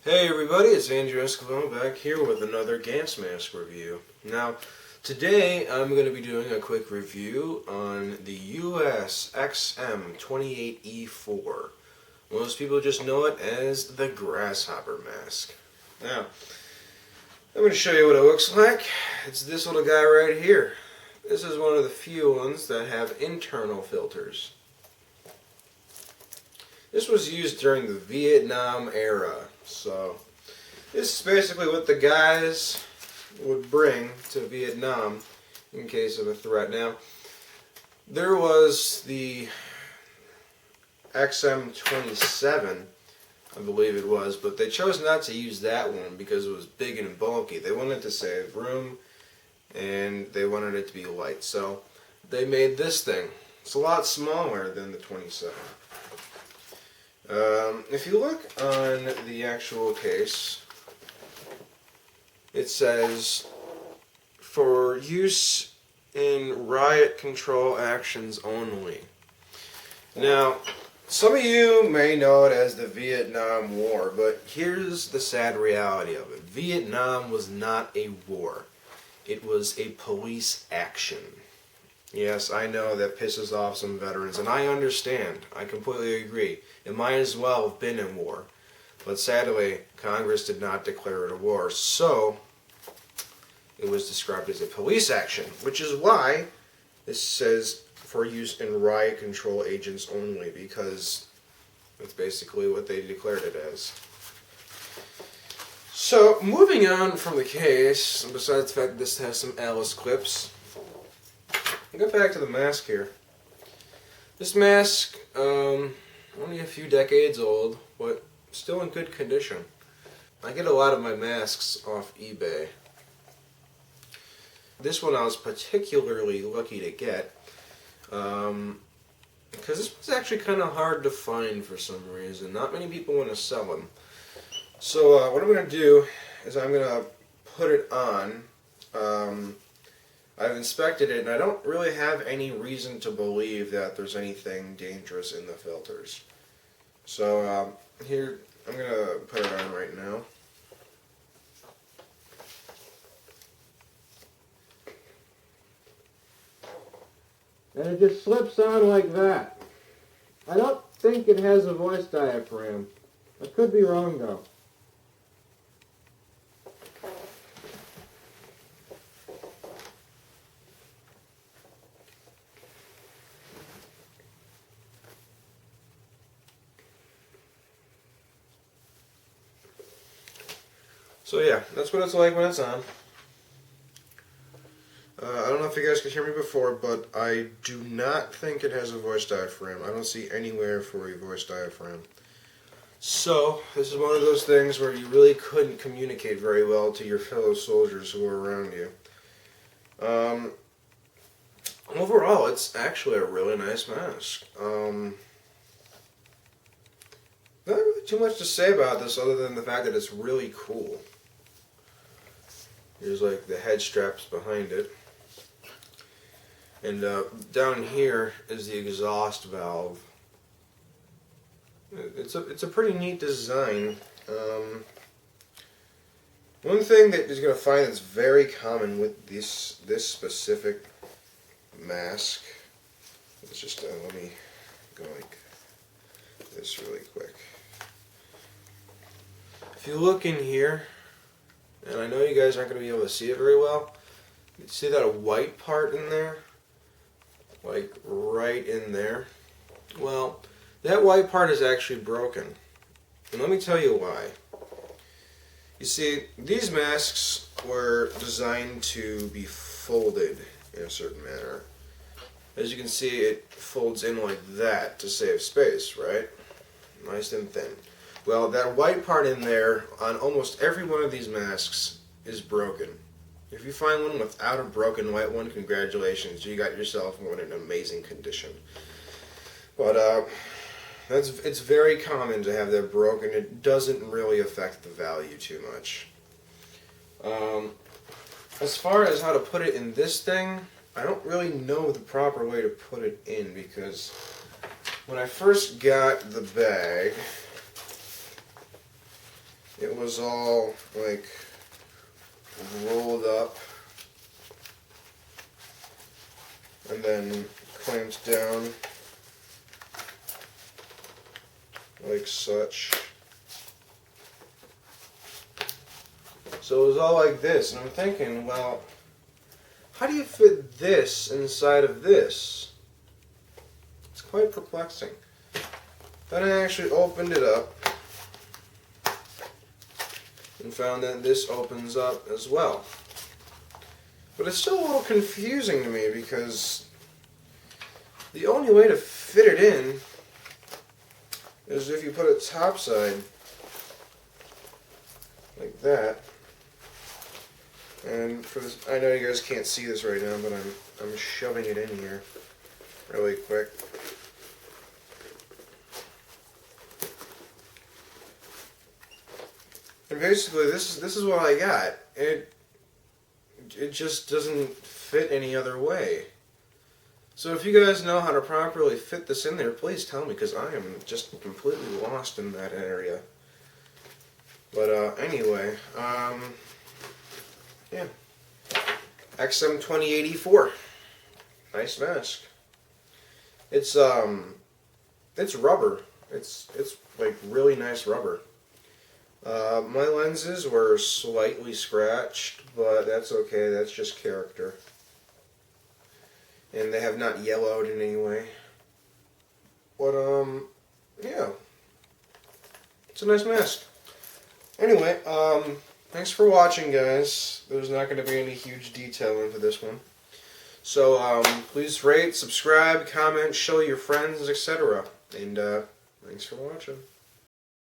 Hey everybody, it's Andrew Escobar back here with another gas mask review. Now, today I'm going to be doing a quick review on the US XM28E4. Most people just know it as the Grasshopper mask. Now, I'm going to show you what it looks like. It's this little guy right here. This is one of the few ones that have internal filters. This was used during the Vietnam era. So, this is basically what the guys would bring to Vietnam in case of a threat. Now, there was the XM27, I believe it was, but they chose not to use that one because it was big and bulky. They wanted to save room and they wanted it to be light. So, they made this thing. It's a lot smaller than the 27. If you look on the actual case, it says, for use in riot control actions only. Now, some of you may know it as the Vietnam War, but here's the sad reality of it. Vietnam was not a war. It was a police action. Yes, I know that pisses off some veterans, and I understand. I completely agree. It might as well have been in war. But sadly, Congress did not declare it a war, so it was described as a police action, which is why this says for use in riot control agents only, because that's basically what they declared it as. So, moving on from the case, besides the fact that this has some Alice clips, I'll get back to the mask here. This mask, only a few decades old, but still in good condition. I get a lot of my masks off eBay. This one I was particularly lucky to get, because this one's actually kind of hard to find for some reason. Not many people want to sell them. So what I'm going to do is I'm going to put it on. I've inspected it, and I don't really have any reason to believe that there's anything dangerous in the filters. So here, I'm going to put it on right now. And it just slips on like that. I don't think it has a voice diaphragm. I could be wrong though. So yeah, that's what it's like when it's on. I don't know if you guys could hear me before, but I do not think it has a voice diaphragm. I don't see anywhere for a voice diaphragm. So, this is one of those things where you really couldn't communicate very well to your fellow soldiers who are around you. Overall, it's actually a really nice mask. Not really too much to say about this other than the fact that it's really cool. Here's like the head straps behind it. And down here is the exhaust valve. It's a pretty neat design. One thing that you're going to find that's very common with this specific mask. Let's just let me go like this really quick. If you look in here, and I know you guys aren't going to be able to see it very well, you see that white part in there? Like right in there? Well, that white part is actually broken. And let me tell you why. You see, these masks were designed to be folded in a certain manner. As you can see, it folds in like that to save space, right? Nice and thin. Well, that white part in there on almost every one of these masks is broken. If you find one without a broken white one, congratulations, you got yourself one in amazing condition. But it's very common to have that broken. It doesn't really affect the value too much. As far as how to put it in this thing, I don't really know the proper way to put it in, because when I first got the bag, it was all like rolled up and then clamped down like such. So it was all like this, and I'm thinking, well, how do you fit this inside of this? It's quite perplexing. Then I actually opened it up and found that this opens up as well. But it's still a little confusing to me because the only way to fit it in is if you put it topside like that. And for this, I know you guys can't see this right now, but I'm shoving it in here really quick. And basically, this is what I got. It just doesn't fit any other way. So if you guys know how to properly fit this in there, please tell me, because I am just completely lost in that area. But anyway, yeah, XM28E4, nice mask. It's rubber. It's like really nice rubber. My lenses were slightly scratched, but that's okay. That's just character. And they have not yellowed in any way. But, yeah. It's a nice mask. Anyway, thanks for watching, guys. There's not going to be any huge detail into this one. So, please rate, subscribe, comment, show your friends, etc. And, thanks for watching.